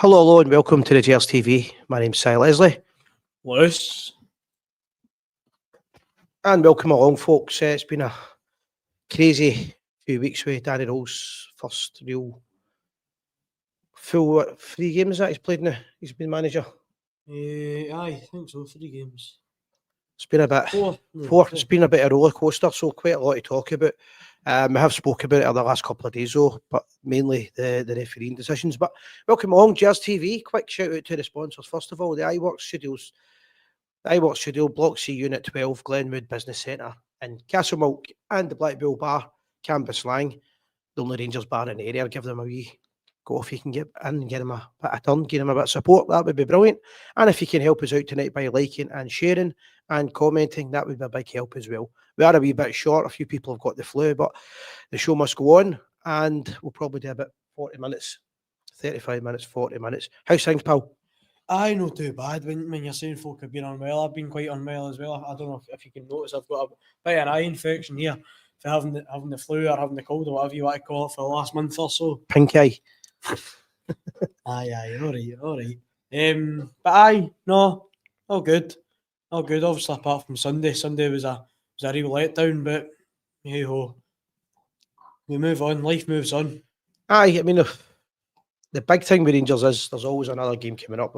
Hello, and welcome to the Gers TV. My name's Si Leslie, Lewis. and welcome along, folks. It's been a crazy few weeks with Danny Roll's first real full 3 games that he's played now. He's been manager. Aye, I think so. 3 games. It's been a bit four. It's been a bit of a roller coaster, so quite a lot to talk about. We have spoke about it in the last couple of days, though, but mainly the refereeing decisions. But welcome along, Gers TV. Quick shout out to the sponsors. First of all, the iWorks Studios. The iWorks Studio, Block C, Unit 12, Glenwood Business Centre in Castlemilk, and the Black Bull Bar, Cambuslang, the only Rangers bar in the area. Give them a wee go if you can get in and get them a bit of turn, give them a bit of support. That would be brilliant. And if you can help us out tonight by liking and sharing and commenting, that would be a big help as well. We are a wee bit short. A few people have got the flu, but the show must go on, and we'll probably do about 40 minutes, 35 minutes, 40 minutes. How's things, pal? Aye, not too bad. When you're saying folk have been unwell, I've been quite unwell as well. I don't know if you can notice, I've got a bit of an eye infection here for having the flu or having the cold or whatever you want to call it for the last month or so. Pink eye. Aye, all right. But aye, no, all good. Obviously, apart from Sunday. Sunday was a real letdown, but hey ho, we move on. Life moves on. Aye, I mean, the big thing with Rangers is there's always another game coming up.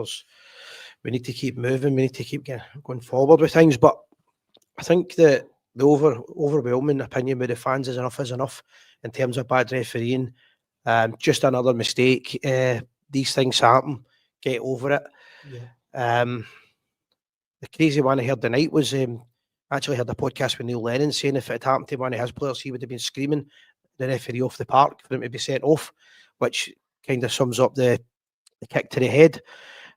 We need to keep moving. We need to keep going forward with things. But I think that the overwhelming opinion with the fans is enough in terms of bad refereeing. Just another mistake. These things happen. Get over it. Yeah. The crazy one I heard tonight was actually heard a podcast with Neil Lennon saying if it had happened to one of his players, he would have been screaming the referee off the park for him to be sent off, which kind of sums up the kick to the head.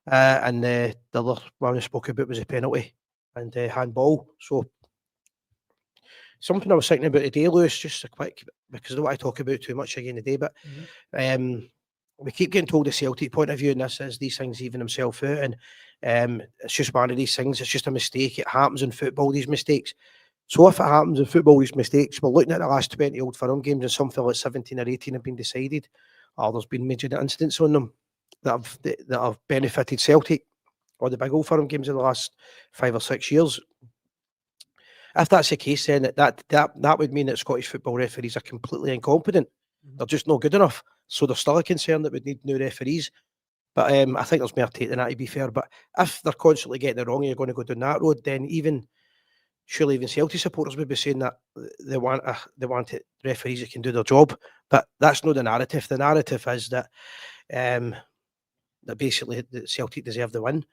And the other one I spoke about was a penalty and handball. So something I was thinking about today, Lewis, just a quick, because I don't want to talk about too much again today, but we keep getting told the Celtic point of view, and this is these things even himself out, and it's just one of these things. It's just a mistake. It happens in football, these mistakes. So if it happens in football, these mistakes, we're looking at the last 20 Old Firm games and something like 17 or 18 have been decided, or there's been major incidents on them that have benefited Celtic, or the big Old Firm games in the last 5 or 6 years. If that's the case, then that would mean that Scottish football referees are completely incompetent. They're just not good enough. So there's still a concern that we need new referees. But I think there's more take than that, to be fair. But if they're constantly getting it wrong and you're going to go down that road, then surely even Celtic supporters would be saying that they want referees that can do their job. But that's not the narrative. The narrative is that basically the Celtic deserve the win.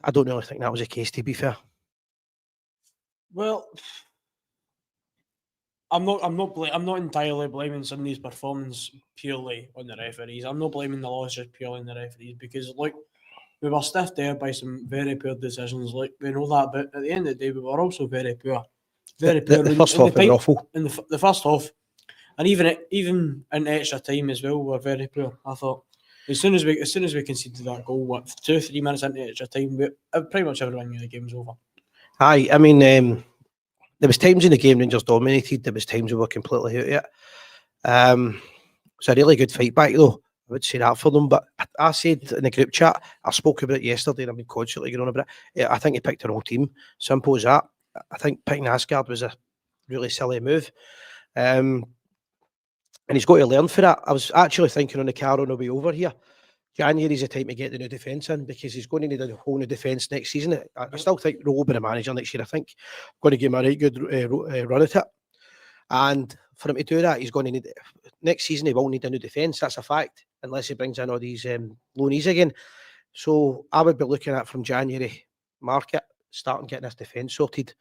I don't really think that was the case, to be fair. Well, I'm not entirely blaming Sunday's performance purely on the referees. I'm not blaming the loss just purely on the referees because, look, we were stiffed there by some very poor decisions. Like, we know that, but at the end of the day, we were also very poor. Very poor. The first half was awful. In the first half, and even in extra time as well, we were very poor. I thought as soon as we conceded that goal, 2-3 minutes into extra time, pretty much everyone knew the game was over. Aye, I mean, there was times in the game Rangers dominated. There was times we were completely out of it. It's a really good fight back, though. I would say that for them. But I said in the group chat, I spoke about it yesterday, and I've been constantly going on about it. I think he picked the wrong team. Simple as that. I think picking Asgard was a really silly move. And he's got to learn for that. I was actually thinking on the car on the way over here, January's the time to get the new defence in because he's going to need a whole new defence next season. I still think Rowe will be the manager next year. I think I'm going to give him a right good run at it. And for him to do that, he's going to need next season. He will need a new defence. That's a fact, unless he brings in all these loanees again. So I would be looking at from January market starting getting this defence sorted.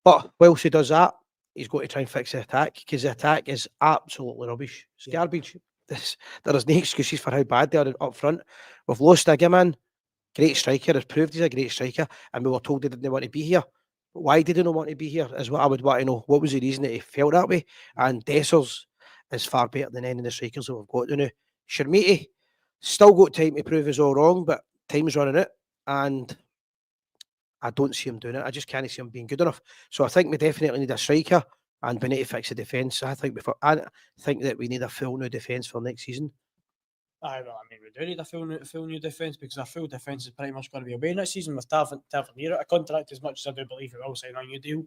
But whilst he does that, he's got to try and fix the attack because the attack is absolutely rubbish. It's garbage. There is no excuses for how bad they are up front. We've lost Agaman, great striker, has proved he's a great striker, and we were told he didn't want to be here. But why did he not want to be here is what I would want to know. What was the reason that he felt that way? And Dessers is far better than any of the strikers that we've got now. Shermiti still got time to prove us all wrong, but time's running out, and I don't see him doing it. I just can't see him being good enough. So I think we definitely need a striker. And we need to fix the defence. I think that we need a full new defence for next season. Well, I mean, we do need a full new defence because our full defence is pretty much going to be away next season with Tavernier out of contract, as much as I do believe we will sign a new deal.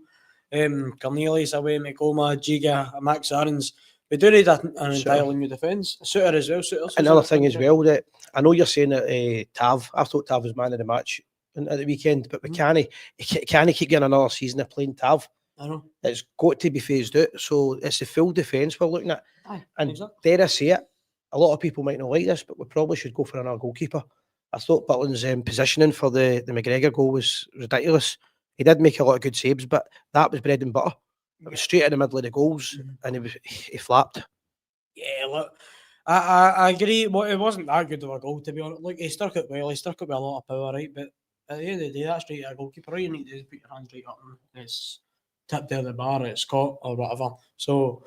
Cornelius away, Makoma, Giga, Max Aarons. We do need an entirely new defence. Suter as well. Another thing as well, that I know you're saying that Tav, I thought Tav was man of the match at the weekend, but we can't keep getting another season of playing Tav. I know. It's got to be phased out. So it's the full defence we're looking at. And exactly. dare I say it, a lot of people might not like this, but we probably should go for another goalkeeper. I thought Butland's positioning for the McGregor goal was ridiculous. He did make a lot of good saves, but that was bread and butter. It was straight in the middle of the goals, and he flapped. Yeah, look, I agree. Well, it wasn't that good of a goal, to be honest. Like, he struck it well. He struck it with a lot of power, right? But at the end of the day, that's straight at a goalkeeper. All you need to do is put your hands right up and it's tipped down the bar, it's caught or whatever. So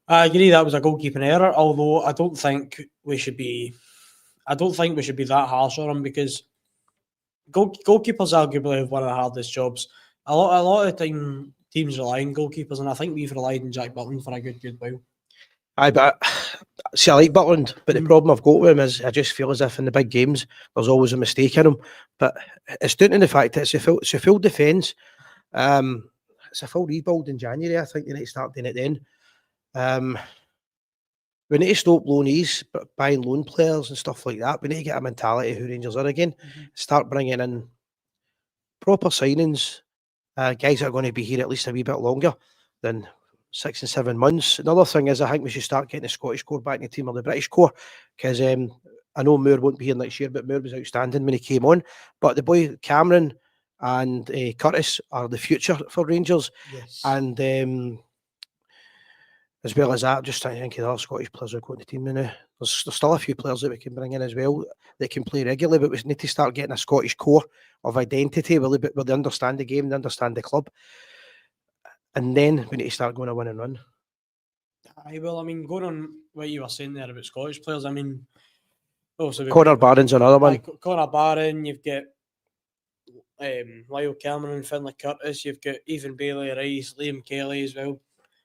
I agree that was a goalkeeping error. Although I don't think we should be that harsh on him, because goalkeepers arguably have one of the hardest jobs. A lot of the time, teams rely on goalkeepers, and I think we've relied on Jack Butland for a good while. Aye, but see, I like Butland, but the problem I've got with him is I just feel as if in the big games there's always a mistake in him. But it's down to the fact that it's a full defence. It's a full rebuild in January. I think they need to start doing it then. We need to stop loanees, but buying loan players and stuff like that. We need to get a mentality of who Rangers are again. Start bringing in proper signings, guys that are going to be here at least a wee bit longer than 6 and 7 months. Another thing is, I think we should start getting the Scottish core back in the team, or the British core, because I know Moore won't be here next year, but Moore was outstanding when he came on. But the boy Cameron and Curtis are the future for Rangers. Yes. And as well as that, just trying to think of the other Scottish players who've got in the team now. There's still a few players that we can bring in as well that can play regularly, but we need to start getting a Scottish core of identity where they understand the game, they understand the club. And then we need to start going to win and run. Well, I mean, going on what you were saying there about Scottish players, I mean, Connor Barron's another one. Connor Barron, you've got Lyle Cameron, Finlay Curtis, you've got Ethan Bailey, Rice, Liam Kelly as well.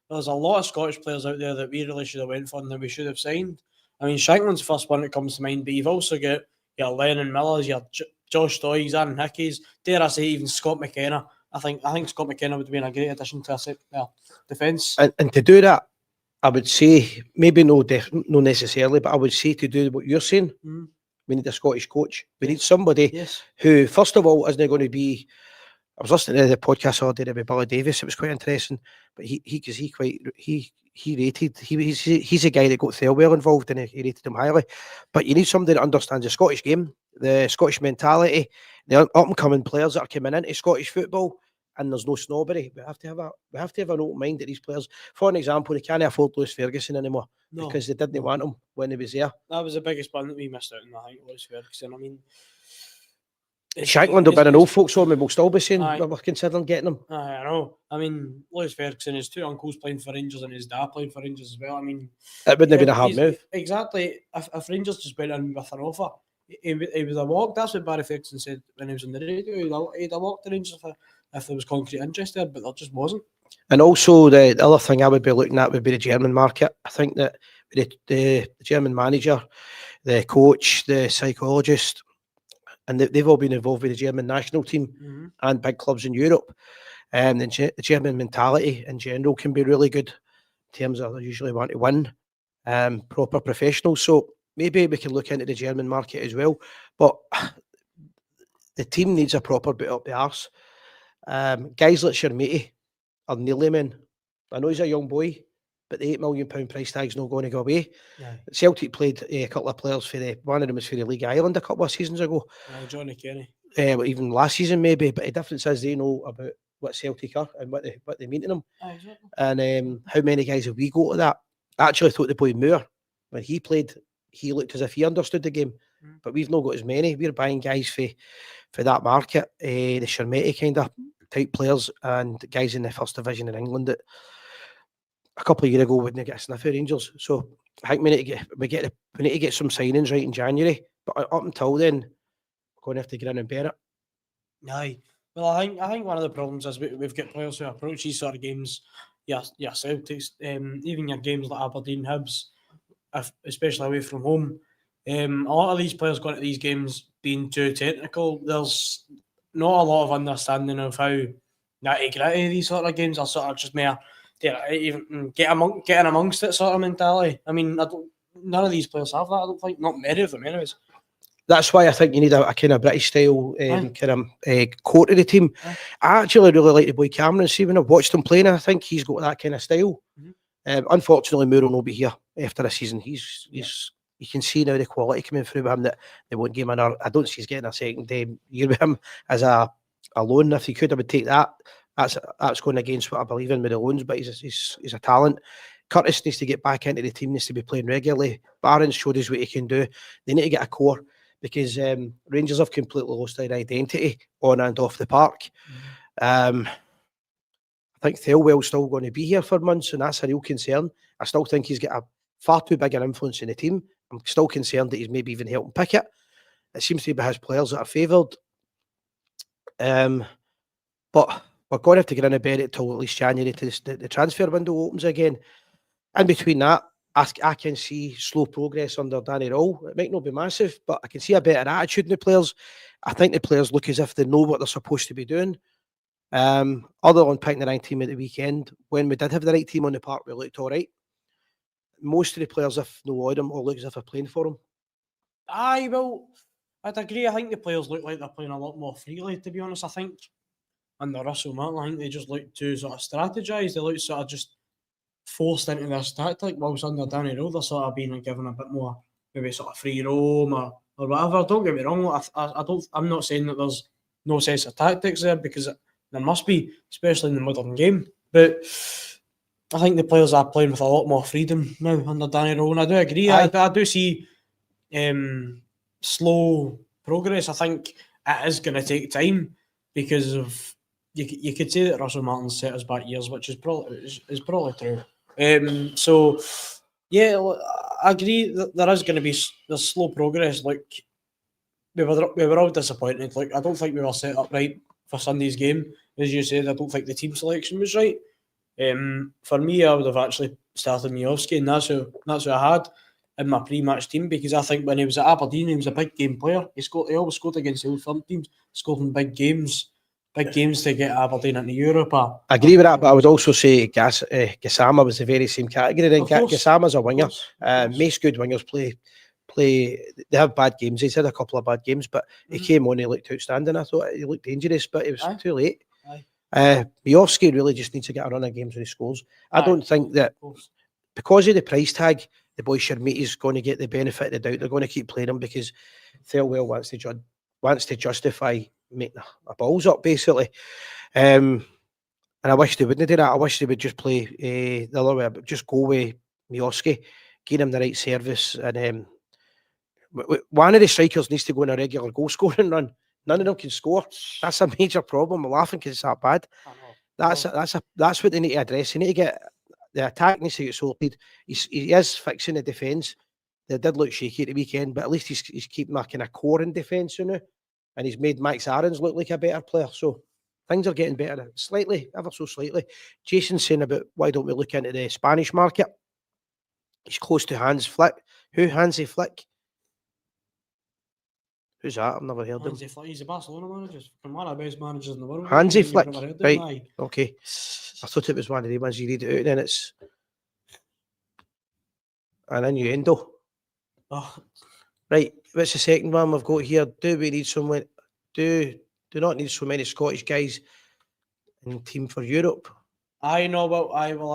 There's a lot of Scottish players out there that we really should have went for and that we should have signed. I mean, Shankland's the first one that comes to mind, but you've also got your Lennon Millers, your Josh Doyes, Aaron Hickeys, dare I say even Scott McKenna. I think Scott McKenna would have been a great addition to our defence. And to do that, I would say, maybe no necessarily, but I would say to do what you're saying, we need a Scottish coach. We need somebody who, first of all, isn't going to be... I was listening to the podcast all day with Billy Davis. It was quite interesting, but he's a guy that got Thelwell involved and he rated him highly. But you need somebody that understands the Scottish game, the Scottish mentality, the up and coming players that are coming into Scottish football, and there's no snobbery. We have to have an open mind to these players. For an example, they can't afford Lewis Ferguson anymore because they didn't want him when he was there. That was the biggest one that we missed out on, I think, Lewis Ferguson. I mean, Shankland will be an old folks home, and we'll still be saying we're considering getting him. I know. I mean, Lewis Ferguson, his two uncles playing for Rangers and his dad playing for Rangers as well. I mean, it wouldn't have been a hard move. Exactly. If Rangers just went in with an offer, he would have walked. That's what Barry Ferguson said when he was on the radio. He'd have walked the Rangers if there was concrete interest there, but there just wasn't. And also, the other thing I would be looking at would be the German market. I think that the German manager, the coach, the psychologist, and they've all been involved with the German national team and big clubs in Europe. And the German mentality in general can be really good in terms of they usually want to win, proper professionals. So maybe we can look into the German market as well. But the team needs a proper bit up the arse. Guys like Shermati are nearly men. I know he's a young boy, but the £8 million price tag's not going to go away. Yeah. Celtic played a couple of players for one of them was for the League of Ireland a couple of seasons ago. Johnny Kenny. Even last season maybe, but the difference is they know about what Celtic are and what they mean to them. Exactly. And how many guys have we got to that? I actually thought the boy Moore, when he played, he looked as if he understood the game, but we've not got as many. We're buying guys for that market, the Shermati kind of type players and guys in the first division in England that a couple of years ago wouldn't get a sniff of Rangers. So I think we need to get some signings right in January. But up until then, we're going to have to get in and bear it. Aye. Well, I think one of the problems is we've got players who approach these sort of games, Celtics, even your games like Aberdeen, Hibs, especially away from home, A lot of these players going to these games being too technical. There's not a lot of understanding of how nitty-gritty these sort of games are sort of just mere even getting amongst it sort of mentality. I mean, none of these players have that, I don't think. Not many of them, anyways. That's why I think you need a kind of British style kind of core to the team. Aye. I actually really like the boy Cameron. See, when I've watched him playing, I think he's got that kind of style. Unfortunately, Moore will not be here after a season. You can see now the quality coming through with him that they won't give him another. I don't see he's getting a second year with him as a loan. If he could, I would take that. That's going against what I believe in with the loans, but he's a talent. Curtis needs to get back into the team, needs to be playing regularly. Barron's showed us what he can do. They need to get a core because Rangers have completely lost their identity on and off the park. I think Thelwell's still going to be here for months, and that's a real concern. I still think he's got a far too big an influence in the team. I'm still concerned that he's maybe even helping pick it. It seems to be his players that are favoured. But we're going to have to get in a bed until at least January till the transfer window opens again. In between that, I can see slow progress under Danny Rowell. It might not be massive, but I can see a better attitude in the players. I think the players look as if they know what they're supposed to be doing. Other than picking the right team at the weekend, when we did have the right team on the park, we looked all right. Most of the players, if no all of them, all look as if they're playing for them. Aye, well, I'd agree. I think the players look like they're playing a lot more freely, to be honest. I think under Russell Martin, I think they just look to sort of strategise. They look sort of just forced into this tactic, whilst under Danny Rowell, they're sort of being given a bit more, maybe sort of free roam or whatever. Don't get me wrong. I'm not saying that there's no sense of tactics there, because there must be, especially in the modern game. But I think the players are playing with a lot more freedom now under Danny Rowell, and I do agree. I do see slow progress. I think it is going to take time because of you could say that Russell Martin's set us back years, which is probably true. So yeah, I agree that there is going to be there's slow progress. Like we were all disappointed. Like I don't think we were set up right for Sunday's game. As you said, I don't think the team selection was right. For me, I would have actually started Miovski, and that's who I had in my pre-match team, because I think when he was at Aberdeen, he was a big game player. He always scored against the old firm teams, scored in big games to get Aberdeen into Europe. I agree with that, but I would also say Gassama was the very same category. Then Gassama's a winger. Most good wingers play. They have bad games. He's had a couple of bad games, but he came on. He looked outstanding. I thought he looked dangerous, but it was too late. Miovski really just needs to get a run of games when he scores. I don't think that because of the price tag, the boy Shermiti is going to get the benefit of the doubt. They're going to keep playing him because Thelwell wants to justify making a balls up, basically. And I wish they wouldn't do that. I wish they would just play the other way, but just go with Miovski, give him the right service. And one of the strikers needs to go on a regular goal scoring run. None of them can score. That's a major problem. I'm laughing because it's that bad. That's what they need to address. They need to get the attack needs to get sorted. He is fixing the defence. They did look shaky at the weekend, but at least he's keeping a kind of core in defence now, and he's made Max Aarons look like a better player. So things are getting better slightly, ever so slightly. Jason's saying about why don't we look into the Spanish market? He's close to Hans Flick. Who Hansi Flick? Who's that? I've never heard of him. He's a Barcelona manager. One of the best managers in the world. Hansi Flick. Right. Okay. I thought it was one of the ones you read it out and then it's an innuendo. Oh. Right. What's the second one we've got here? Do we need someone? Do not need so many Scottish guys in the team for Europe? I know, but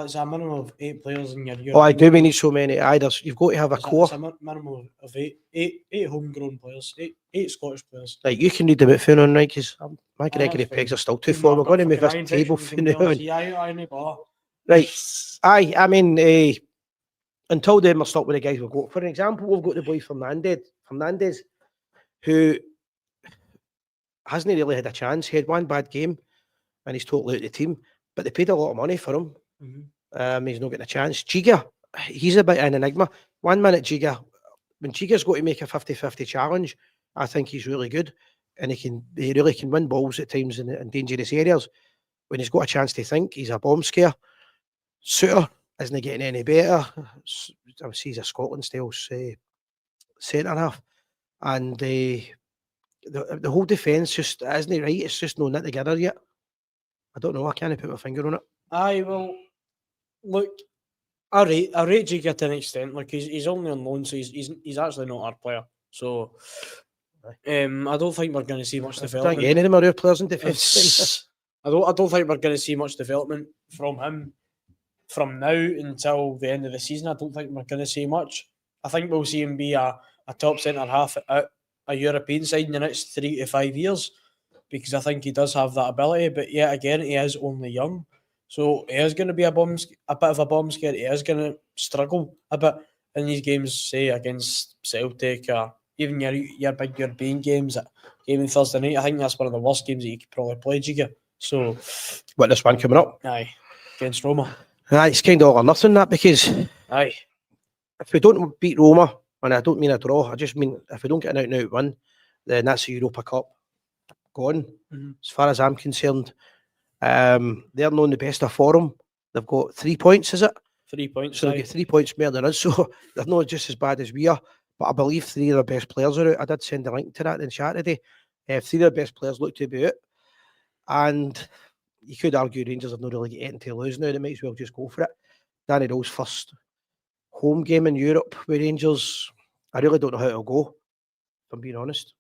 it's a minimum of 8 players in your Europe. Oh, I do. We need so many. You've got to have a core. It's a minimum of eight homegrown players, eight Scottish players. Right, you can read them out for now, right? Because my Gregory pegs are still too far. We're going to move this table for now. Right. I mean, until then, we're stuck with the guys we've got. For an example, we've got the boy Fernandez, who hasn't really had a chance. He had one bad game, and he's totally out of the team. But they paid a lot of money for him. He's not getting a chance. Giga, he's a bit an enigma. 1 minute Giga, when Giga's got to make a 50-50 challenge, I think he's really good. And he really can win balls at times in dangerous areas. When he's got a chance to think, he's a bomb scare. Suter isn't getting any better. I would say he's a Scotland style centre half, and the whole defence just isn't right. It's just not knit together yet. I don't know. I can't put my finger on it. Aye, well, look, I rate Giga to an extent. Like he's only on loan, so he's actually not our player. So, I don't think we're going to see much I don't development. think any of them are our players in defence. I don't think we're going to see much development from him from now until the end of the season. I don't think we're going to see much. I think we'll see him be a top centre half at a European side in the next 3 to 5 years, because I think he does have that ability. But yet again, he is only young, so he is going to be a bit of a bomb scare. He is going to struggle a bit in these games, say against Celtic or even your big European games. Even Thursday night, I think that's one of the worst games that you could probably play, Giga. So, What, this one coming up? Aye, against Roma. Aye, it's kind of all or nothing, that, because Aye, if we don't beat Roma, and I don't mean a draw, I just mean if we don't get an out-and-out win, then that's the Europa Cup gone. As far as I'm concerned, they're not in the best of form. They've got 3 points, is it? 3 points. So they get 3 points more than us, so they're not just as bad as we are. But I believe 3 of their best players are out. I did send a link to that in chat today. 3 of their best players look to be out. And you could argue Rangers have not really got anything to lose now. They might as well just go for it. Danny Rowe's first home game in Europe with Rangers, I really don't know how it'll go, if I'm being honest.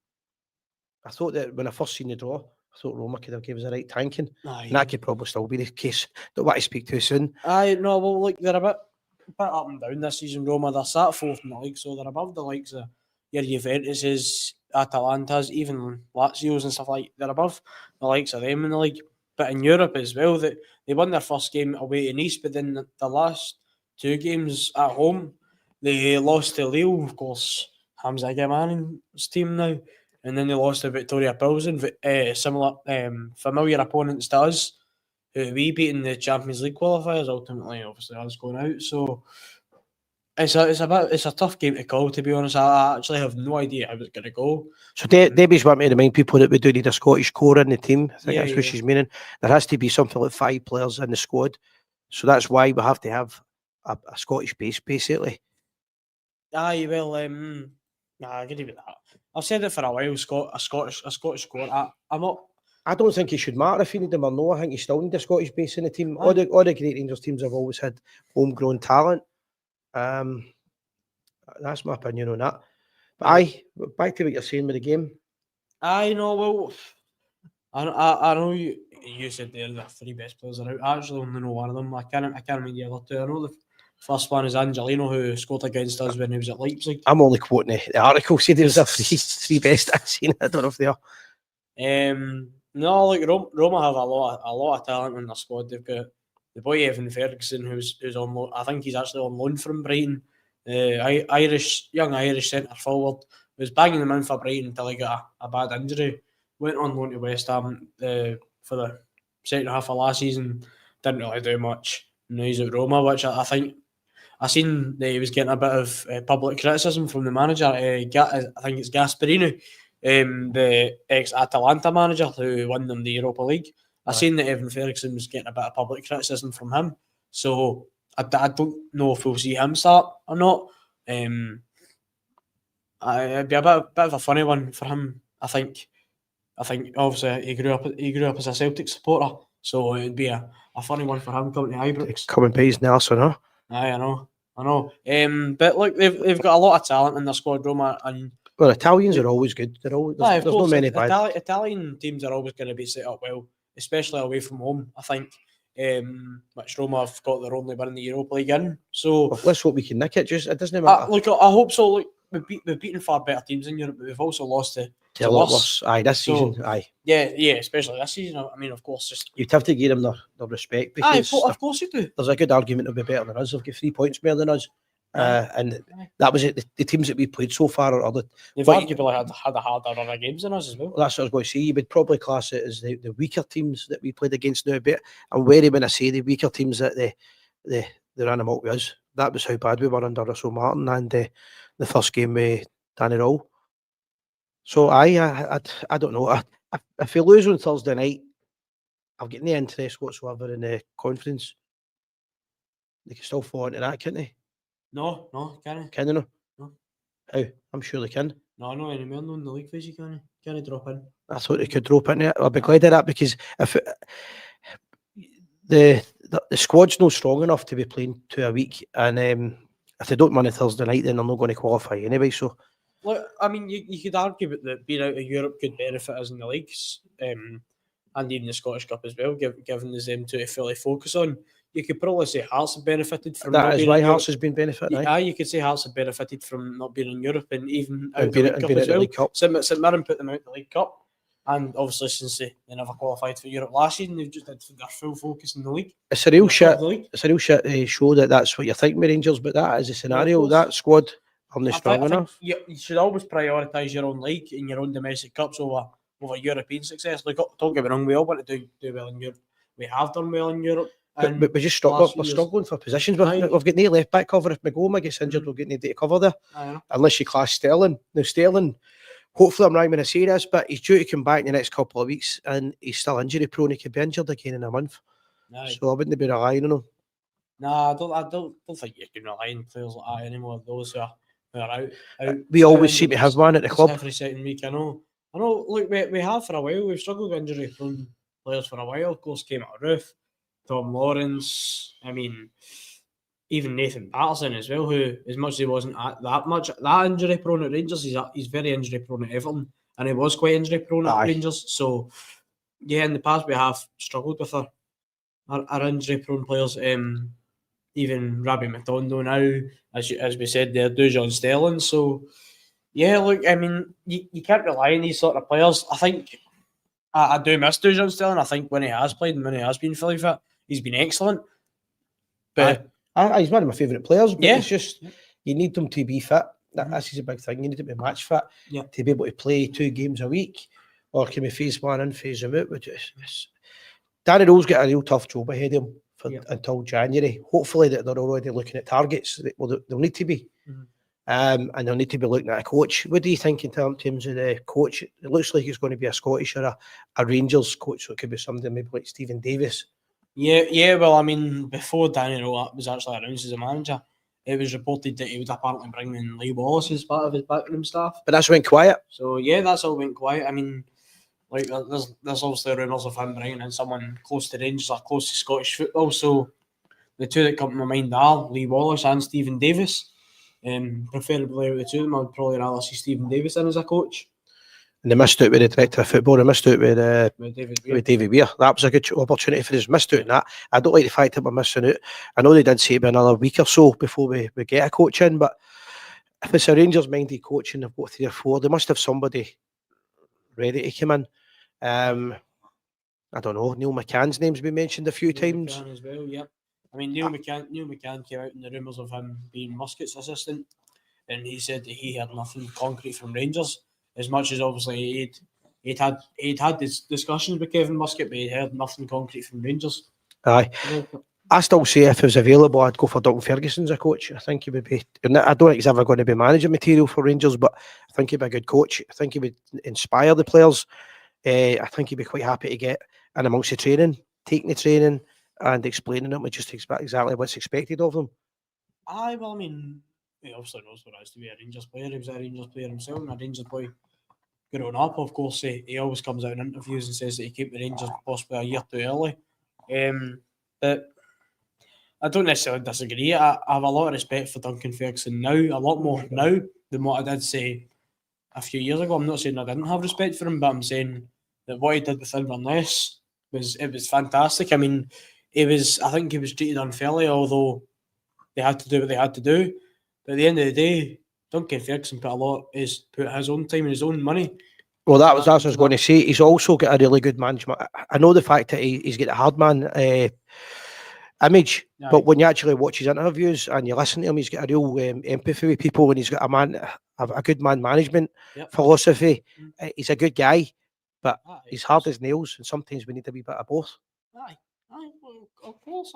I thought that when I first seen the draw, I thought Roma could have given us a right tanking. And that could probably still be the case. Don't want to speak too soon. Aye, no, well, look, they're a bit up and down this season, Roma. They're sat 4th in the league, so they're above the likes of your Juventuses, Atalantas, even Lazio's and stuff like. They're above the likes of them in the league. But in Europe as well, they won their first game away in Nice, but then the last 2 games at home, they lost to Lille, of course, Hamza Gaman's team now, and then they lost to Victoria Pilsen, similar familiar opponents to us, who we beat in the Champions League qualifiers. Ultimately, obviously, us going out. So it's a tough game to call, to be honest. I actually have no idea how it's going to go. So Debbie's want me to remind people that we do need a Scottish core in the team. I think that's what she's meaning. There has to be something like 5 players in the squad. So that's why we have to have a Scottish base, basically. Aye, well, I agree with that. I've said it for a while. A Scottish squad. I don't think it should matter if you need them or no. I think you still need a Scottish base in the team. All the great Rangers teams have always had homegrown talent. That's my opinion on that. But aye, back to what you're saying with the game. I know. Well, I know you said there the 3 best players are out. I actually only know one of them. I can't remember the other 2. I know the first one is Angelino, who scored against us when he was at Leipzig. I'm only quoting the article. Said there was a 3 best I've seen. I don't know if they are. No, like Roma have a lot of talent in their squad. They've got the boy Evan Ferguson, who's on loan. I think he's actually on loan from Brighton. Young Irish centre forward, was banging them in for Brighton until he got a bad injury. Went on loan to West Ham for the second half of last season. Didn't really do much. Now he's at Roma, which I think I seen that he was getting a bit of public criticism from the manager. I think it's Gasperini, the ex-Atalanta manager who won them the Europa League. I seen that Evan Ferguson was getting a bit of public criticism from him. So I don't know if we'll see him start or not. It'd be a bit of a funny one for him. I think obviously he grew up as a Celtic supporter, so it'd be a funny one for him coming to Ibrox. Coming by his Nelson, huh? Aye, I know. But look, they've got a lot of talent in their squad, Roma, and well, Italians are always good. There's not many bad. Italian teams are always going to be set up well, especially away from home. I think, which Roma have got their only win in the Europa League in. So let's hope we can nick it. Just it doesn't matter. Look, I hope so. Look, we've beaten far better teams in Europe, but we've also lost to worse. Aye, this season. Aye. Yeah, especially this season. I mean, of course, just you'd have to give them their respect because of course you do. There's a good argument they'll be better than us. They've got 3 points more than us. And that was it. The teams that we played so far are they've arguably had a harder run of games than us as well. That's what I was going to say. You would probably class it as the weaker teams that we played against now. But I'm wary when I say the weaker teams that they ran them out with us. That was how bad we were under Russell Martin and the first game with Danny Rowe. So I don't know. If we lose on Thursday night, I've got no interest whatsoever in the conference. They can still fall into that, can't they? No, can they? No. How? I'm sure they can. No, not anymore. No, in the league phase, you can't drop in. I thought they could drop in it. I'll be glad of that, because if the squad's not strong enough to be playing 2 a week, and if they don't win a Thursday night, then they're not going to qualify anyway. So, look, I mean, you could argue that being out of Europe could benefit us in the leagues, and even the Scottish Cup as well, given there's them two to fully focus on. You could probably say Hearts have benefited from that not is being why in Hearts Europe. has been benefiting. Yeah, you could say Hearts have benefited from not being in Europe and even out And of the being League Cup at as the well. League Cup. St Mirren put them out the League Cup, and obviously since they never qualified for Europe last season, they've just had their full focus in the league. It's a real shit. The league. It's a real shit show that's what you're thinking with Rangers, but that is a scenario. That squad are not strong enough. You should always prioritise your own league and your own domestic cups over European success. Like, don't get me wrong, we all want to do well in Europe. We have done well in Europe. But we just we're struggling for positions. We've got no left back cover. If Magoma gets injured, we'll get nobody to cover there. Unless you class Sterling. Now, Sterling, hopefully I'm right when I say this, but he's due to come back in the next couple of weeks, and he's still injury prone. He could be injured again in a month. So I wouldn't be relying on him. Nah, I don't think you can rely on players like that anymore. Those who are out. We always seem to have one at the club. Every second week, I know. Look, we have for a while. We've struggled with injury prone players for a while. Of course, came out of Roof, Tom Lawrence. I mean, even Nathan Patterson as well, who, as much as he wasn't that injury prone at Rangers, he's very injury prone at Everton, and he was quite injury prone at Rangers. So, yeah, in the past we have struggled with our injury prone players. Even Rabbi Matondo now, as we said there, John Sterling. So, yeah, look, I mean, you can't rely on these sort of players. I think I do miss John Sterling. I think when he has played and when he has been fully fit, he's been excellent. But he's one of my favourite players. But yeah, it's just you need them to be fit. This is a big thing. You need to be match fit to be able to play 2 games a week, or can we phase one in, phase them out? Danny Rowe's got a real tough job ahead of him until January. Hopefully that they're already looking at targets. Well, they'll need to be. And they'll need to be looking at a coach. What do you think in terms of the coach? It looks like it's going to be a Scottish or a Rangers coach, so it could be somebody maybe like Stephen Davis. Yeah. Well, I mean, before Danny Rowe was actually announced as a manager, it was reported that he would apparently bring in Lee Wallace as part of his backroom staff. But that's went quiet. So yeah, that's all went quiet. I mean, like there's obviously rumours of him bringing in someone close to Rangers or close to Scottish football. So the two that come to my mind are Lee Wallace and Stephen Davis. Preferably out of the two of them, I would probably rather see Stephen Davis in as a coach. And they missed out with the director of football. They missed out with David Weir. That was a good opportunity for us. Missed out on that. I don't like the fact that we're missing out. I know they did say it'd be another week or so before we get a coach in, but if it's a Rangers-minded coach and they've got 3 or 4, they must have somebody ready to come in. I don't know. Neil McCann's name's been mentioned a few times. McCann as well, yeah. I mean, Neil McCann came out in the rumours of him being Muscat's assistant, and he said that he had nothing concrete from Rangers. As much as obviously he'd had these discussions with Kevin Muscat, but he heard nothing concrete from Rangers. Aye. I still say if he was available, I'd go for Duncan Ferguson as a coach. I think he would be. I don't think he's ever going to be managing material for Rangers, but I think he'd be a good coach. I think he would inspire the players. I think he'd be quite happy to get in amongst the training, taking the training and explaining it with just exactly what's expected of them. Aye, well, I mean, he obviously knows what it is to be a Rangers player. He was a Rangers player himself and a Rangers boy growing up. Of course, he always comes out in interviews and says that he came to Rangers possibly a year too early. But I don't necessarily disagree. I have a lot of respect for Duncan Ferguson now, a lot more now than what I did say a few years ago. I'm not saying I didn't have respect for him, but I'm saying that what he did with Inverness was fantastic. I mean, I think he was treated unfairly, although they had to do what they had to do. But at the end of the day, Duncan Ferguson put his own time and his own money. Well, that's what I was going to say. He's also got a really good management. I know the fact that he's got a hard man image, but when you actually watch his interviews and you listen to him, he's got a real empathy with people, and he's got a good man management philosophy. He's a good guy, but he's hard as nails, and sometimes we need a wee bit of both. Aye, well, of course.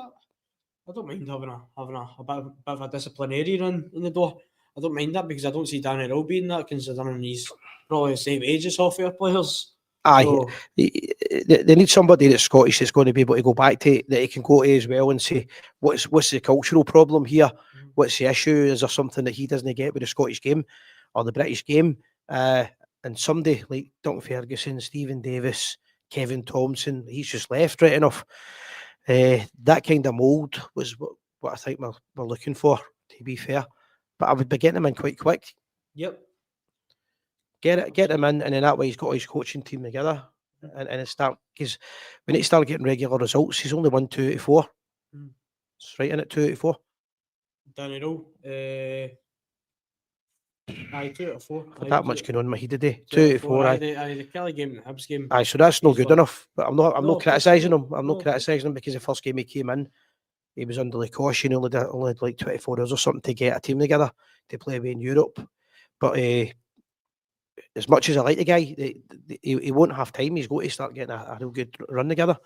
I don't mind having a bit of a disciplinarian in the door. I don't mind that because I don't see Danny Rowe being that, considering he's probably the same age as half our players. Aye, so, they need somebody that's Scottish that's going to be able to go back to, that he can go to as well and say, what's the cultural problem here? What's the issue? Is there something that he doesn't get with the Scottish game? or the British game, and somebody like Duncan Ferguson, Stephen Davis, Kevin Thompson, he's just left right enough. That kind of mould was what I think we're looking for, to be fair. But I would be getting him in quite quick. Yep. Get him in, and then that way he's got his coaching team together, and it start, because when he start getting regular results, he's only won 2 out of 4. It's right in at 2 out of 4. Done it all. Aye, 2 out of 4. Got that much going on in my head today. 2 2 out of 4. Aye, the Kelly game, the Hibs game. Aye, so that's no he's good like- enough. But I'm not No, criticising him. I'm no, not criticising him, because the first game he came in, he was under the caution. He only had like 24 hours or something to get a team together to play away in Europe. But as much as I like the guy, he won't have time. He's got to start getting a real good run together.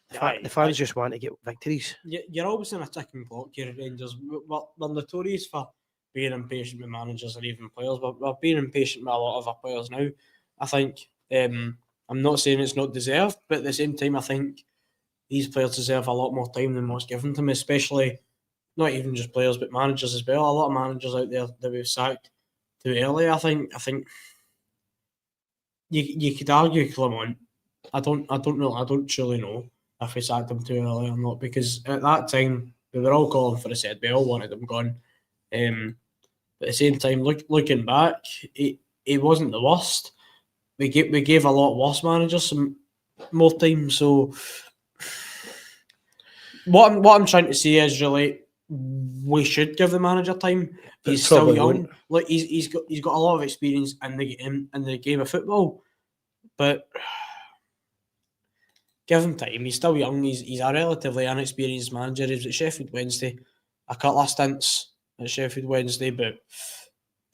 The fans just want to get victories. You're always in a ticking clock here at Rangers. We're notorious for being impatient with managers and even players. We're being impatient with a lot of our players now. I think, I'm not saying it's not deserved, but at the same time, I think these players deserve a lot more time than what's given to them, especially not even just players, but managers as well. A lot of managers out there that we've sacked too early. I think you could argue Clement. I don't truly know if we sacked him too early or not, because at that time we were all calling for a set. We all wanted him gone. But at the same time, looking back, he wasn't the worst. We gave a lot worse managers some more time. So what I'm trying to say is, really, we should give the manager time. He's still young. Like he's got a lot of experience in the game of football, but give him time. He's still young. He's a relatively inexperienced manager. He was at Sheffield Wednesday, a couple of stints at Sheffield Wednesday, but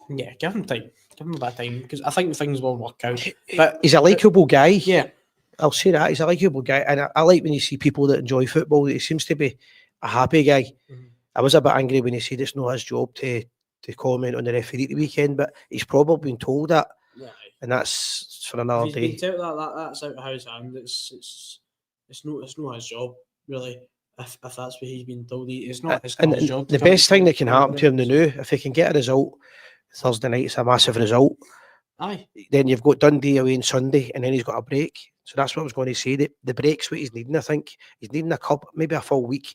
yeah, give him time. Give him a bit of time, because I think things will work out. But he's a likeable guy. Yeah, I'll say that. He's a likeable guy, and I like when you see people that enjoy football. He seems to be a happy guy. Mm-hmm. I was a bit angry when he said it's not his job to comment on the referee at the weekend, but he's probably been told that, and that's for another day. He's been told that's out of his hand. It's not his job, really. If that's what he's been told, it's not his job. The best thing that can happen to him now, if he can get a result Thursday night, it's a massive result. Aye. Then you've got Dundee away on Sunday, and then he's got a break. So that's what I was going to say. The break's what he's needing. I think he's needing a couple, maybe a full week.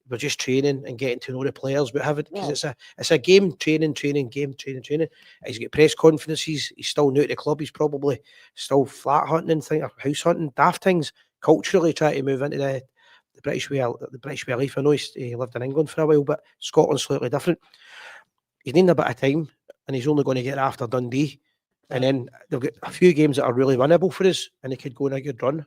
We're just training and getting to know the players, but because it's a game training. He's got press conferences. He's still new to the club. He's probably still flat hunting and things, house hunting, daft things. Culturally, trying to move into the British way of life. I know he lived in England for a while, but Scotland's slightly different. He's needing a bit of time, and he's only going to get after Dundee. And then they've got a few games that are really winnable for us, and they could go on a good run.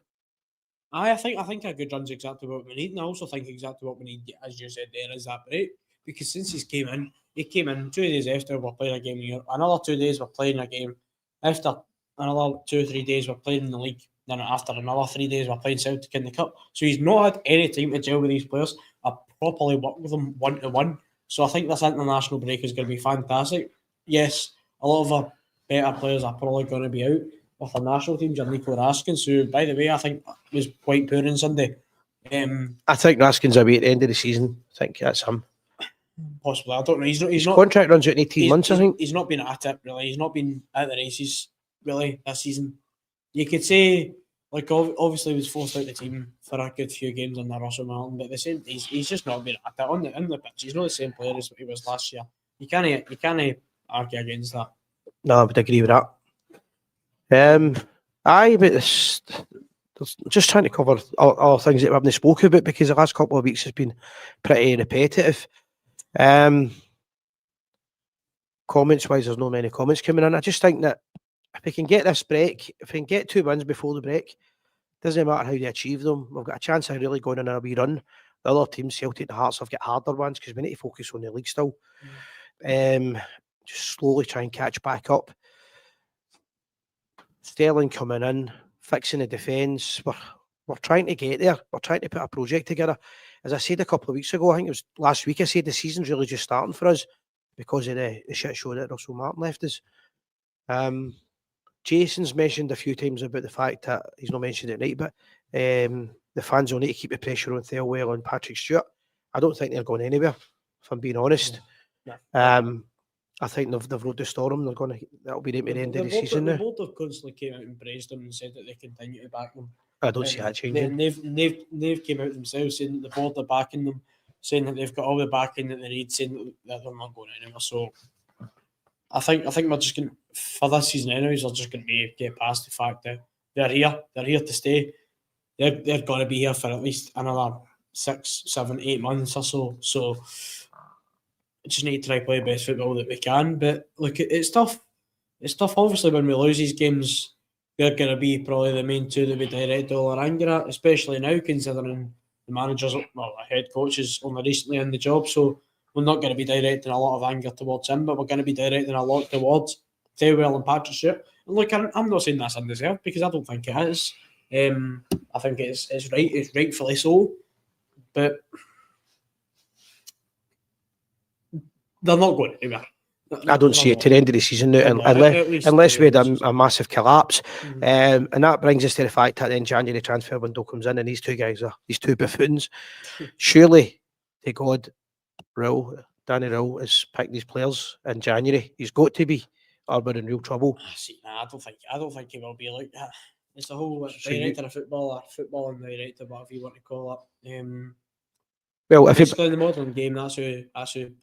I think a good run's exactly what we need, and I also think exactly what we need, as you said there, is that break. Because since he came in 2 days after we're playing a game in Europe, another 2 days we're playing a game, after another 2 or 3 days we're playing in the league, then after another 3 days we're playing Celtic in the Cup. So he's not had any time to gel with these players. I properly work with them 1-to-1. So I think this international break is going to be fantastic. Yes, a lot of our better players are probably going to be out with our national teams. Your Nico Raskins, who, by the way, I think was quite poor on Sunday. I think Raskin's away at the end of the season. I think that's him. Possibly. I don't know. His contract runs out in 18 months, I think. He's not been at it, really. He's not been at the races, really, this season. You could say, like, obviously he was forced out the team for a good few games under Russell Martin, but the same, he's just not been at it on the pitch. He's not the same player as he was last year. You can't argue against that. No, I would agree with that. But just trying to cover all things that we haven't spoken about, because the last couple of weeks has been pretty repetitive. Comments wise, there's no many comments coming in. I just think that if we can get this break, if we can get 2 wins before the break, doesn't matter how they achieve them, we've got a chance of really going on a wee run. The other teams, Celtic and Hearts, have got harder ones because we need to focus on the league still. Just slowly try and catch back up. Sterling coming in, fixing the defence. We're trying to get there. We're trying to put a project together. As I said a couple of weeks ago, I think it was last week, I said the season's really just starting for us because of the shit show that Russell Martin left us. Jason's mentioned a few times about the fact that he's not mentioned it right, but the fans will need to keep the pressure on Thelwell and Patrick Stewart. I don't think they're going anywhere, if I'm being honest. No. I think they've rode the storm. That'll be them to the end of the season The now. board have constantly came out and praised them and said that they continue to back them. I don't see that changing. They've came out themselves saying that the board are backing them, saying that they've got all the backing that they need, saying that they're not going anywhere. So I think we're just going for this season anyways. We're just going to get past the fact that they're here. They're here to stay. They're going to be here for at least another 6, 7, 8 months or so. So we just need to try to play the best football that we can. But look, it's tough. It's tough. Obviously, when we lose these games, they're going to be probably the main two that we direct all our anger at, especially now considering the managers, well, the head coach is only recently in the job, so we're not going to be directing a lot of anger towards him, but we're going to be directing a lot towards Taylor and Patrick Stewart. And look, I'm not saying that's undeserved because I don't think it is. I think it's right, it's rightfully so, but they're not going anywhere. I don't see it to the end of the season now, unless we had a massive collapse. And that brings us to the fact that then January transfer window comes in and these two guys are these two buffoons. Surely, to God, Danny Rowell has picked these players in January. He's got to be, or we're in real trouble. I don't think he will be like that. It's the whole director of football, or footballing director, whatever you want to call it. Well, if in the modern game, that's who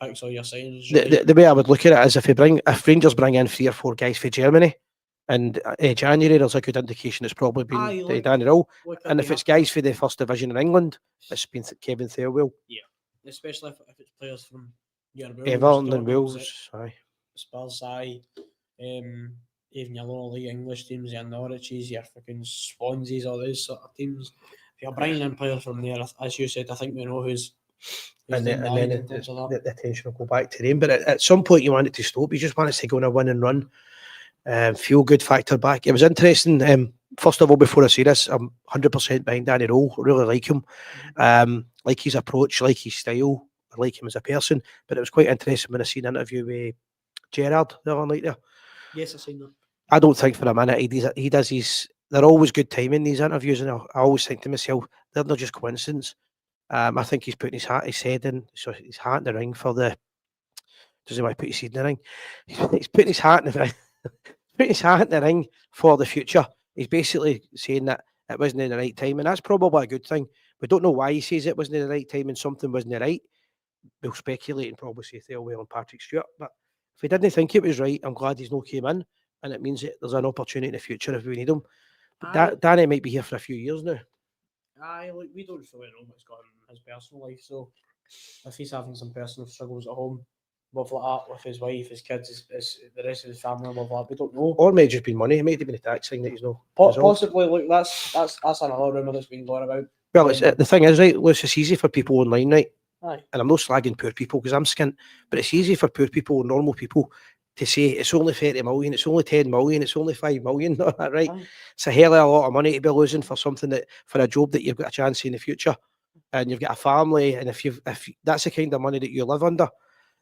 picks all your signings. The way I would look at it is if Rangers bring in 3 or 4 guys for Germany, and January there's a good indication it's probably been Danny Rowell, and if it's guys for the first division in England, it's been Kevin Thirlwell. Yeah, especially if it's players from Everton and Wales, Spurs, even your lower league English teams, your Norwiches, your fucking Swanseas, all those sort of teams. If you're bringing in players from there, as you said, I think we know who's and then the attention will go back to them. But at some point, you want it to stop. You just want it to go on a win and run. Feel good factor back. It was interesting. First of all, before I say this, I'm 100% behind Danny Rowell. I really like him. Like his approach, like his style. I like him as a person. But it was quite interesting when I seen an interview with Gerrard the other night there. Yes, I've seen that. I don't think for a minute he does his. They're always good timing, these interviews, and I always think to myself, they're not just coincidence. I think he's putting his head in the ring for the. Doesn't want to put his head in the ring. He's putting his hat in the ring. Putting his hat in the ring for the future. He's basically saying that it wasn't in the right time, and that's probably a good thing. We don't know why he says it wasn't in the right time and something wasn't right. We'll speculate and probably say Thirlwell and Patrick Stewart. But if we didn't think it was right, I'm glad he's not came in, and it means that there's an opportunity in the future if we need him. But Danny might be here for a few years now. We don't really know what's going on in his personal life. So if he's having some personal struggles at home, with like that, with his wife, his kids, the rest of his family, with that, we don't know. Or it might just be money. It might have been a tax thing that he's not. Possibly, look, that's another rumour that's been going about. Well, the thing is, right, Lewis, it's easy for people online, right? Aye. And I'm not slagging poor people because I'm skint, but it's easy for poor people, normal people, to say it's only 30 million, it's only 10 million, it's only 5 million, not that right? Aye. It's a hell of a lot of money to be losing for something for a job that you've got a chance in the future, and you've got a family, and if that's the kind of money that you live under,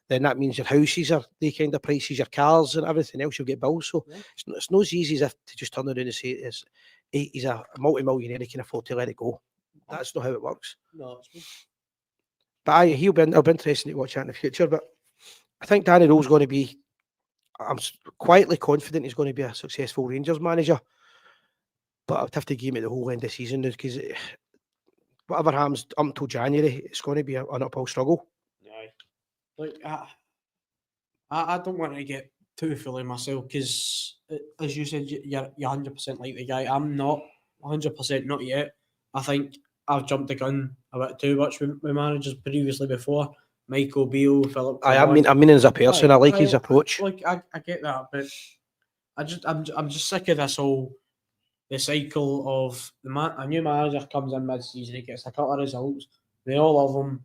then that means your houses are the kind of prices, your cars and everything else, you'll get bills. So it's not as easy as if to just turn around and say he's a multi-millionaire, he can afford to let it go. That's not how it works. No, but it'll be interesting to watch that in the future. But I think Danny Rowell's going to be. I'm quietly confident he's going to be a successful Rangers manager. But I'd have to give him the whole end of the season because whatever happens up until January, it's going to be an uphill struggle. Aye. Like I don't want to get too fully myself because, as you said, you're 100% like the guy. I'm not 100% not yet. I think I've jumped the gun a bit too much with managers previously before. Michael Beale, Philip. I mean, as a person, I like his approach. Like I get that, but I'm just sick of this whole the cycle of a new manager comes in mid-season, he gets a couple of results, we all love him.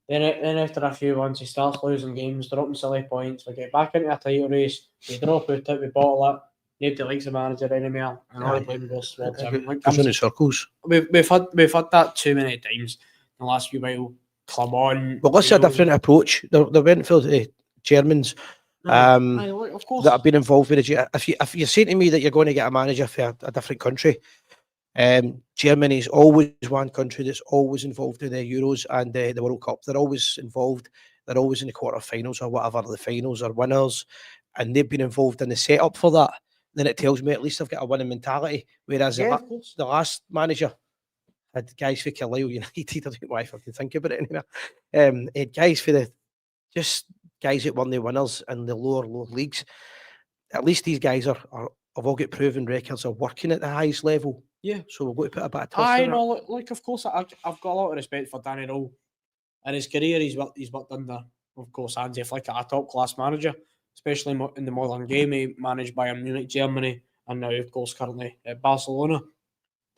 Then after a few months, he starts losing games, dropping silly points. We get back into a title race, we drop out it, we bottle it. Nobody likes the manager anymore, and all the blame goes towards him. Like, goes in circles. We've had that too many times in the last few while. Come on. Well, let's a different approach. They went for the Germans of course, that have been involved with it. If you're saying to me that you're going to get a manager for a different country, Germany is always one country that's always involved in the Euros and the World Cup. They're always involved. they're always in the quarterfinals or whatever, the finals or winners, and they've been involved in the setup for that, then it tells me at least they've got a winning mentality. Whereas of course. the last manager had guys for Carlisle United, I don't know why if I can think about it anymore. Had guys for just guys that won the winners in the lower leagues. At least these guys have all got proven records of working at the highest level. Yeah. So we've got to put a bit of twist I in that. know, like of course, I've got a lot of respect for Danny Rule. In his career, he's worked under, of course, Hansi Flick, a top-class manager, especially in the modern game. He managed Bayern Munich, Germany, and now, of course, currently at Barcelona.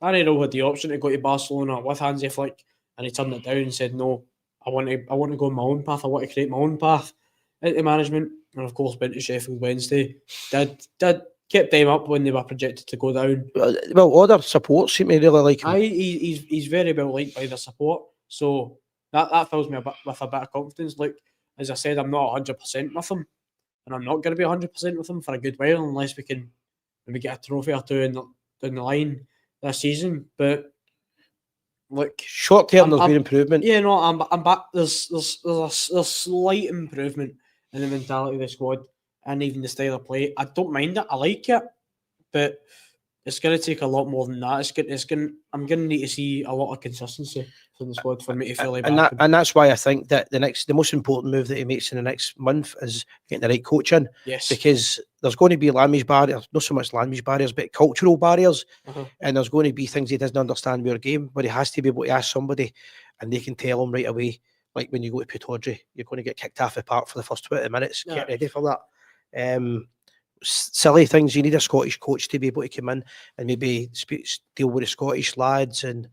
Danny Rule had the option to go to Barcelona with Hansi Flick, and he turned it down and said, no, I want to go on my own path. I want to create my own path into management. And, of course, went to Sheffield Wednesday. Did kept them up when they were projected to go down. Well, all their support seem to really like him. He's very well liked by the support. So that fills me with a bit of confidence. Like, as I said, I'm not 100% with him. And I'm not going to be 100% with him for a good while unless we can maybe get a trophy or two down the line this season. But look, short term, there's been improvement. Yeah, no, I'm back. There's slight improvement in the mentality of the squad and even the style of play. I don't mind it. I like it, but it's going to take a lot more than that. I'm going to need to see a lot of consistency from the squad for me to feel like and that's why I think that the most important move that he makes in the next month is getting the right coach in. Yes, because there's going to be language barriers, not so much language barriers, but cultural barriers, and there's going to be things he doesn't understand with your game, but he has to be able to ask somebody, and they can tell him right away. Like when you go to Pittodrie, you're going to get kicked off the park for the first 20 minutes. Get ready for that. Silly things. You need a Scottish coach to be able to come in and maybe deal with the Scottish lads, and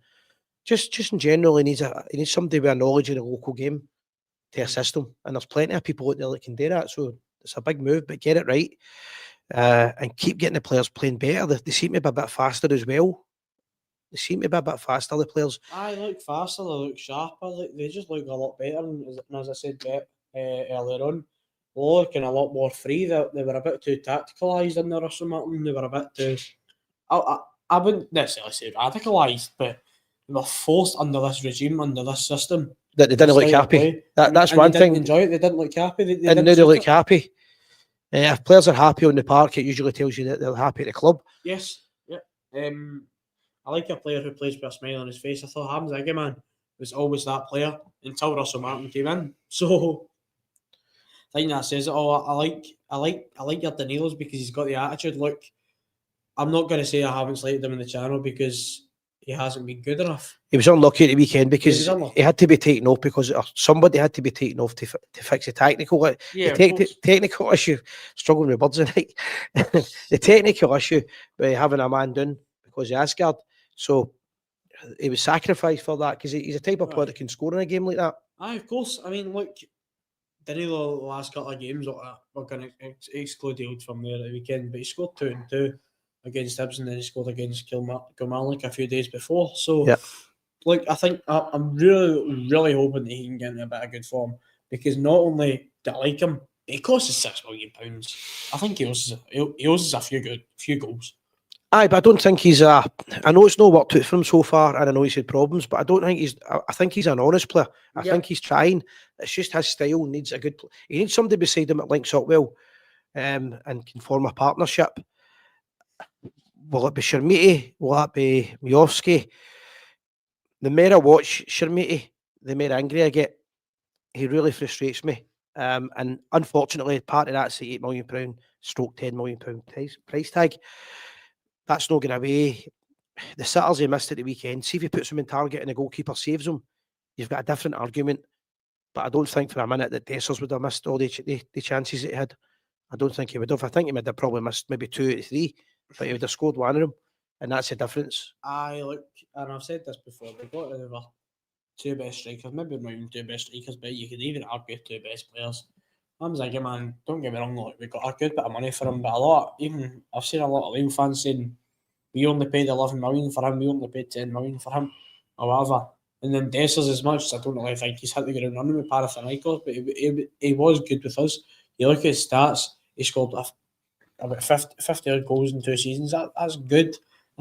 just in general, he needs somebody with a knowledge of the local game to assist him. And there's plenty of people out there that can do that. So it's a big move, but get it right and keep getting the players playing better. They seem to be a bit faster as well. They seem to be a bit faster, the players. I look faster, they look sharper, they just look a lot better. And as I said earlier on, looking a lot more free. They were a bit too tacticalised in there or something. They were a bit too... I wouldn't necessarily say radicalised, but they were forced under this regime, under this system. That they didn't look happy. That's one thing. They didn't enjoy it. They didn't look happy. Now they look happy. If players are happy on the park, it usually tells you that they're happy at the club. Yes. Yeah. I like a player who plays with a smile on his face. I thought Hamza Egeman was always that player until Russell Martin came in. So I think that says it all. I like your Danilos because he's got the attitude. Look, I'm not going to say I haven't slated him in the channel because he hasn't been good enough. He was unlucky at the weekend because he had to be taken off because somebody had to be taken off to fix the technical. Technical issue. Struggling with words tonight. The technical issue by having a man down because of Asgard. So he was sacrificed for that because he's a type of player that can score in a game like that. Aye, of course. I mean, look, Danilo, the last couple of games, we're going to exclude the old from there at the weekend, but he scored 2 and 2 against Hibs and then he scored against Kilmarnock a few days before. So, like, I think I'm really, really hoping that he can get in a bit of good form because not only do I like him, but he costs us £6 million. I think he owes us a few goals. Aye, but I don't think he's I know it's not worked out for him so far, and I know he's had problems, but I don't think I think he's an honest player. I think he's trying. It's just his style needs a good. He needs somebody beside him that links up well, and can form a partnership. Will it be Shermiti? Will that be Miovski? The more I watch Shermiti, the more angry I get. He really frustrates me. And unfortunately, part of that's the £8 million stroke £10 million price tag. That's not going away. The sitters he missed at the weekend. See if he puts him in target and the goalkeeper saves him, you've got a different argument. But I don't think for a minute that Dessers would have missed all the chances that he had. I don't think he would have. I think he would have probably missed maybe 2 out of 3, but he would have scored one of them, and that's the difference. Look, and I've said this before, we've got rid of our 2 best strikers, maybe not even 2 best strikers, but you could even argue 2 best players. I'm like, man, don't get me wrong, like, we got a good bit of money for him, but I've seen a lot of Lille fans saying we only paid 11 million for him, we only paid 10 million for him, or whatever. And then Dessers, as much as I don't really think he's hit the ground running with Panathinaikos, but he was good with us. You look at his stats, he scored about 50 goals in 2 seasons. That's good.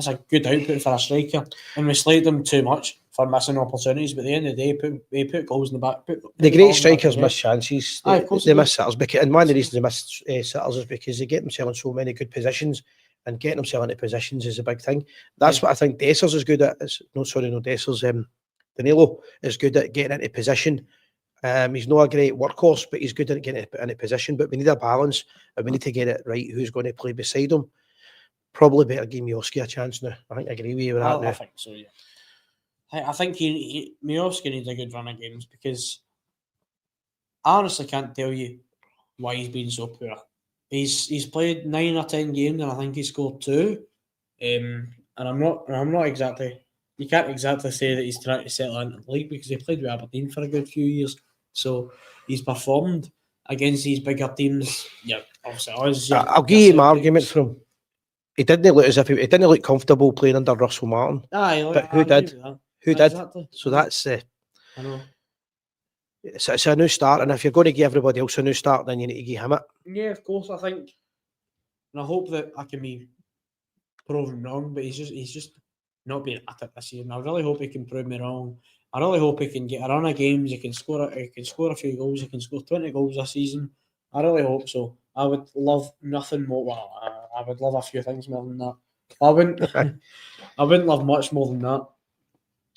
That's a good output for a striker, and we slight them too much for missing opportunities. But at the end of the day, they put goals in the back. The great strikers miss chances. Of course They miss sitters, and one of the reasons they miss sitters is because they get themselves in so many good positions, and getting themselves into positions is a big thing. That's what I think Dessers is good at. Danilo is good at getting into position. He's not a great workhorse, but he's good at getting into position. But we need a balance, and we need to get it right. Who's going to play beside him? Probably better give Miovski a chance now. I think I agree with you with that now. I think so, yeah. I think Miovski needs a good run of games, because I honestly can't tell you why he's been so poor. He's played 9 or 10 games, and I think he scored 2. And I'm not exactly. You can't exactly say that he's trying to settle into the league, because he played with Aberdeen for a good few years. So he's performed against these bigger teams. Yeah, obviously. I'll give you my argument from. He didn't look as if he didn't look comfortable playing under Russell Martin. But who did? Who did? Exactly. So that's I know. It's a new start, and if you're going to give everybody else a new start, then you need to give him it. Yeah, of course. I think, and I hope that I can be proven wrong, but he's just not been at it this year. And I really hope he can prove me wrong. I really hope he can get a run of games. He can score a few goals. He can score 20 goals this season. I really hope so. I would love nothing more. Well, I would love a few things more than that. I wouldn't love much more than that.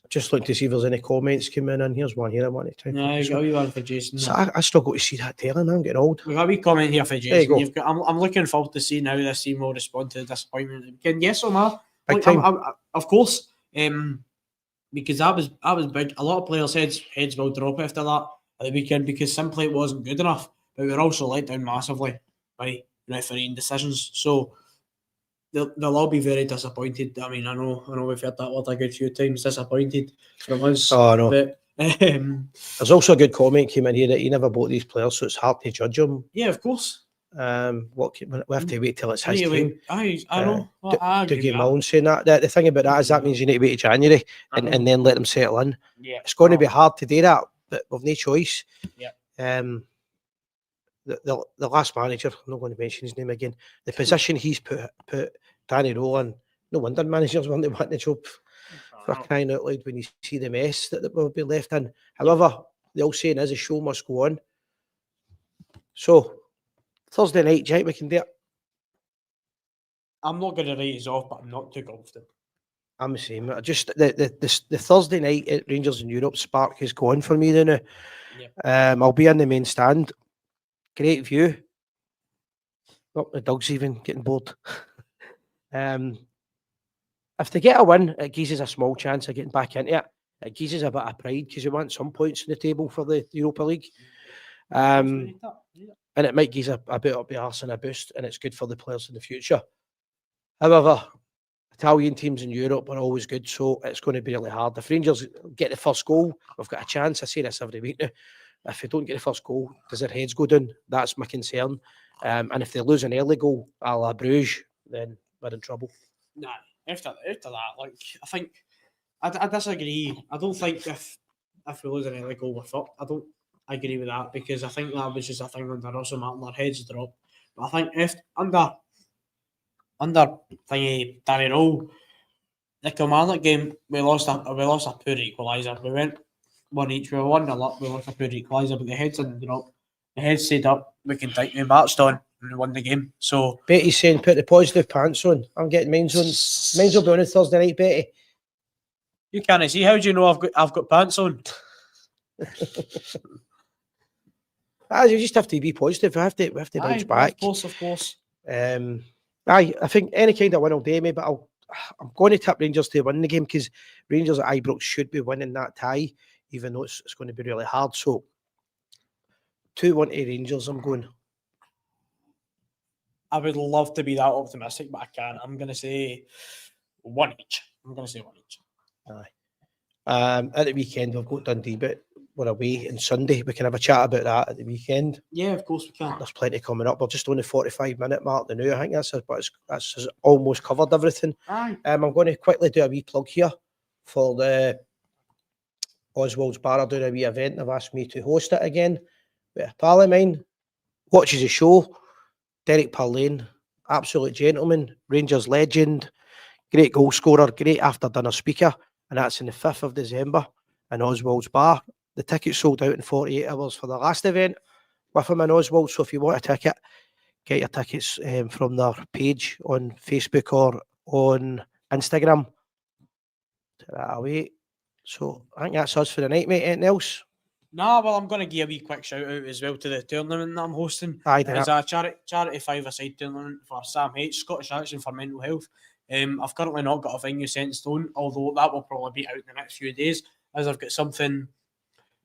Just look to see if there's any comments coming in. Here's one here I want to type. Yeah, you got a wee one for Jason. So I struggle to see that telling. I'm getting old. We've got a wee comment here for Jason. I'm looking forward to seeing how this team will respond to the disappointment. Yes or no? Of course. Because I was big. A lot of players' heads will drop after that at the weekend, because simply it wasn't good enough. But we were also let down massively by refereeing decisions. So they'll all be very disappointed. I mean, I know we've heard that word a good few times, disappointed from us. Oh, no. But, there's also a good comment came in here that he never bought these players, so it's hard to judge them. Yeah, of course. We have to wait till it's his team. I know. Dougie Mullen saying that. The thing about that is that means you need to wait to January and then let them settle in. Yeah. It's going to be hard to do that, but we've no choice. Yeah. The last manager, I'm not going to mention his name again, the position he's put Danny Rowe in, no wonder managers want to want the job, for crying out loud, when you see the mess that will be left in. However, the old saying is, a show must go on. So, Thursday night, Jake, we can do it. I'm not going to write his off, but I'm not too confident. I'm the same. Just the Thursday night at Rangers in Europe spark is gone for me now. Yeah. I'll be in the main stand. Great view. Oh, the dog's even getting bored. If they get a win, it gives us a small chance of getting back into it. It gives us a bit of pride, because we want some points on the table for the Europa League. And it might give us a bit up the arse and a boost, and it's good for the players in the future. However, Italian teams in Europe are always good, so it's going to be really hard. If Rangers get the first goal, we've got a chance. I say this every week now. If they don't get the first goal, does their heads go down? That's my concern. And if they lose an early goal, a la Bruges, then we're in trouble. Nah, after that, like, I think I disagree. I don't think if we lose an early goal, we're fucked. I don't agree with that, because I think that was just a thing under Russell Martin, our heads drop. But I think if under Danny Rowe, the Kilmarnock game, we lost a poor equaliser. We went one each. We won a lot. We lost a poor equaliser, but the heads didn't drop. The heads stayed up. We marched on and we won the game. So Betty's saying put the positive pants on. I'm getting mine's on. Mine's will be on a Thursday night, Betty. You can't see. How do you know I've got pants on? You just have to be positive. We have to bounce back. Of course. I think any kind of win will do me, but I'm going to tip Rangers to win the game, because Rangers at Ibrox should be winning that tie, even though it's going to be really hard. So 2-1 to Rangers, I'm going. I would love to be that optimistic, but I can't. I'm going to say 1 each. Aye. At the weekend, we've got Dundee, but we're away on Sunday. We can have a chat about that at the weekend. Yeah, of course we can. There's plenty coming up. We're just on the 45-minute mark now. I think that's almost covered everything. Aye. I'm going to quickly do a wee plug here for the Oswald's Bar are doing a wee event. They've asked me to host it again. But a pal of mine watches the show, Derek Parlane, absolute gentleman, Rangers legend, great goal scorer, great after dinner speaker, and that's on the 5th of December in Oswald's Bar. The tickets sold out in 48 hours for the last event with him in Oswald. So if you want a ticket, get your tickets from their page on Facebook or on Instagram. Take that away. So I think that's us for the night, mate. Anything else? Nah, well, I'm going to give a wee quick shout out as well to the tournament that I'm hosting. Aye, It's a charity five-a-side tournament for Sam H, Scottish Action for Mental Health. I've currently not got a venue set in stone, although that will probably be out in the next few days, as I've got something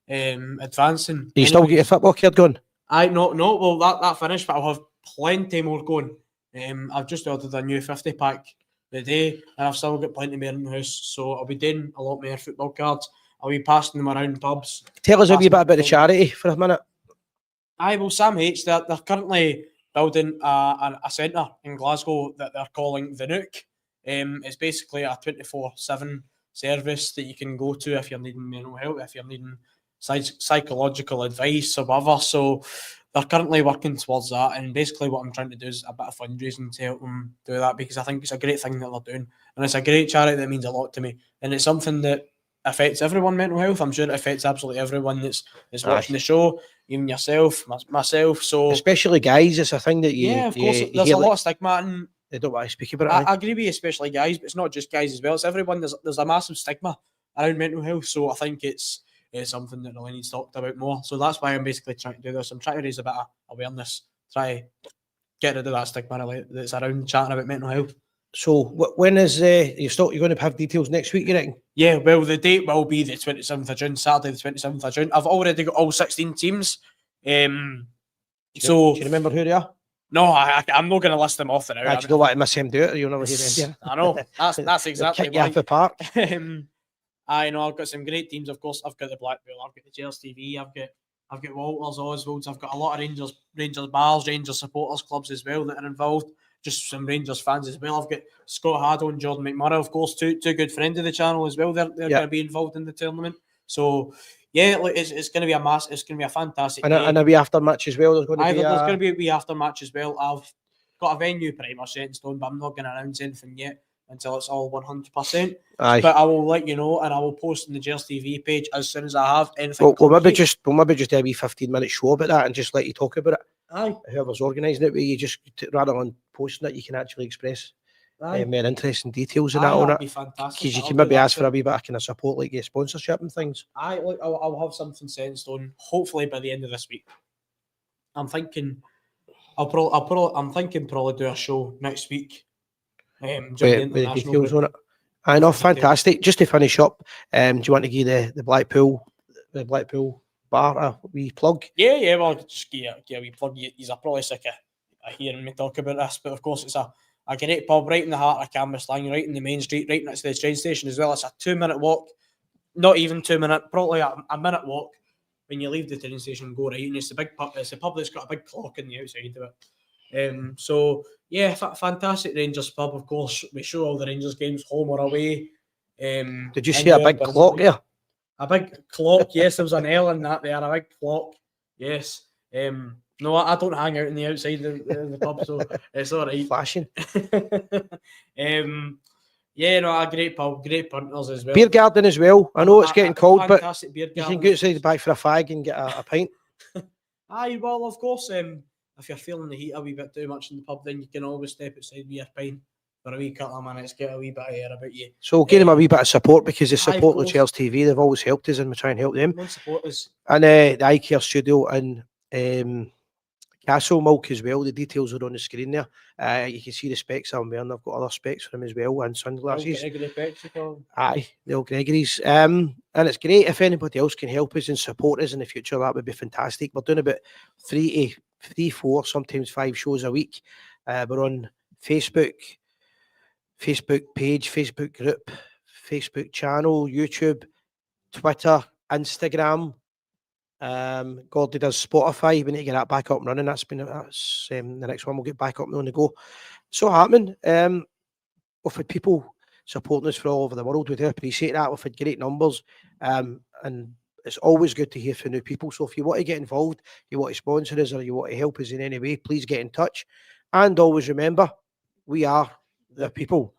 advancing. Do you still get your football kid going? No, well, that finished, but I'll have plenty more going. I've just ordered a new 50-pack today, and I've still got plenty more in the house, so I'll be doing a lot more football cards. I'll be passing them around pubs. Tell us a wee bit about the charity for a minute. Well, Sam H, they're currently building a centre in Glasgow that they're calling The Nook. It's basically a 24/7 service that you can go to if you're needing mental health, if you're needing psychological advice or whatever. So they're currently working towards that, and basically what I'm trying to do is a bit of fundraising to help them do that, because I think it's a great thing that they're doing, and it's a great charity that means a lot to me, and it's something that affects everyone. Mental health, I'm sure it affects absolutely everyone that's watching the show, even yourself, myself. So especially guys, it's a thing that of course, there's a lot of stigma, and they don't want to speak about it. I agree with you, especially guys, but it's not just guys as well. It's everyone. There's a massive stigma around mental health, so I think it's something that really needs talked about more. So that's why I'm basically trying to do this. I'm trying to raise a bit of awareness, try to get rid of that stigma that's around chatting about mental health. So when is you're going to have details next week, you reckon? Yeah, well, the date will be the 27th of June, Saturday the 27th of June. I've already got all 16 teams. Do you remember who they are? No, I'm not going to list them off now. You don't want to miss him do it, or you'll never hear them. I know, that's exactly kick you off the park. I know, I've got some great teams, of course. I've got the Blackpool, I've got the Chelsea TV, I've got Walters, Oswalds, I've got a lot of Rangers bars, Rangers supporters clubs as well that are involved. Just some Rangers fans as well. I've got Scott Haddle and Jordan McMurray, of course, two good friends of the channel as well. They're going to be involved in the tournament. So yeah, it's going to be it's going to be a fantastic day. And a wee after match as well. There's going to be a wee after match as well. I've got a venue pretty much set in stone, but I'm not going to announce anything yet until it's all 100%. Aye. But I will let you know, and I will post on the Gers TV page as soon as I have anything. We'll maybe just do a wee 15-minute show about that and just let you talk about it. Aye. Whoever's organising it, where you just rather than posting it, you can actually express more interesting details and that on it. Be fantastic. Because you can maybe ask for a wee bit of kind of support, like your sponsorship and things. I'll have something set in stone. Hopefully by the end of this week. I'm thinking probably do a show next week. With the details on it. I know, fantastic. Just to finish up, do you want to give the Blackpool bar a wee plug? Yeah. Well, just give a wee plug. You're probably sick of hearing me talk about this, but of course it's a great pub right in the heart of Cambuslang, right in the main street, right next to the train station as well. It's a 2-minute walk, not even 2 minute, probably a minute walk when you leave the train station and go right. And it's a big pub. It's a pub that's got a big clock in the outside of it. So yeah, fantastic Rangers pub. Of course, we show all the Rangers games, home or away. Did you see a big clock there? A big clock, yes. There was an L in that there. A big clock, yes. No, I don't hang out in the outside of the pub, so it's all right. Flashing. Yeah, no, a great pub, great punters as well. Beer garden as well. I know it's getting cold, but beer you can go outside the back for a fag and get a pint. Aye, well, of course, if you're feeling the heat a wee bit too much in the pub, then you can always step outside with your pint for a wee couple of minutes, get a wee bit of air about you. So give them a wee bit of support, because they support the Gers TV. They've always helped us, and we try and help them. Support us. And the eye care studio in Castle Milk as well. The details are on the screen there. You can see the specs I'm wearing. I've got other specs for them as well, and sunglasses. Aye, the old Gregory's. And it's great if anybody else can help us and support us in the future. That would be fantastic. We're doing about 3, 4, sometimes 5 shows a week. We're on Facebook page, Facebook group, Facebook channel, YouTube, Twitter, Instagram. Gordy does Spotify. We need to get that back up and running. That's the next one. We'll get back up and on the go. So happening. We've had people supporting us from all over the world. We do appreciate that. We've had great numbers. And it's always good to hear from new people. So if you want to get involved, you want to sponsor us, or you want to help us in any way, please get in touch. And always remember, we are the people.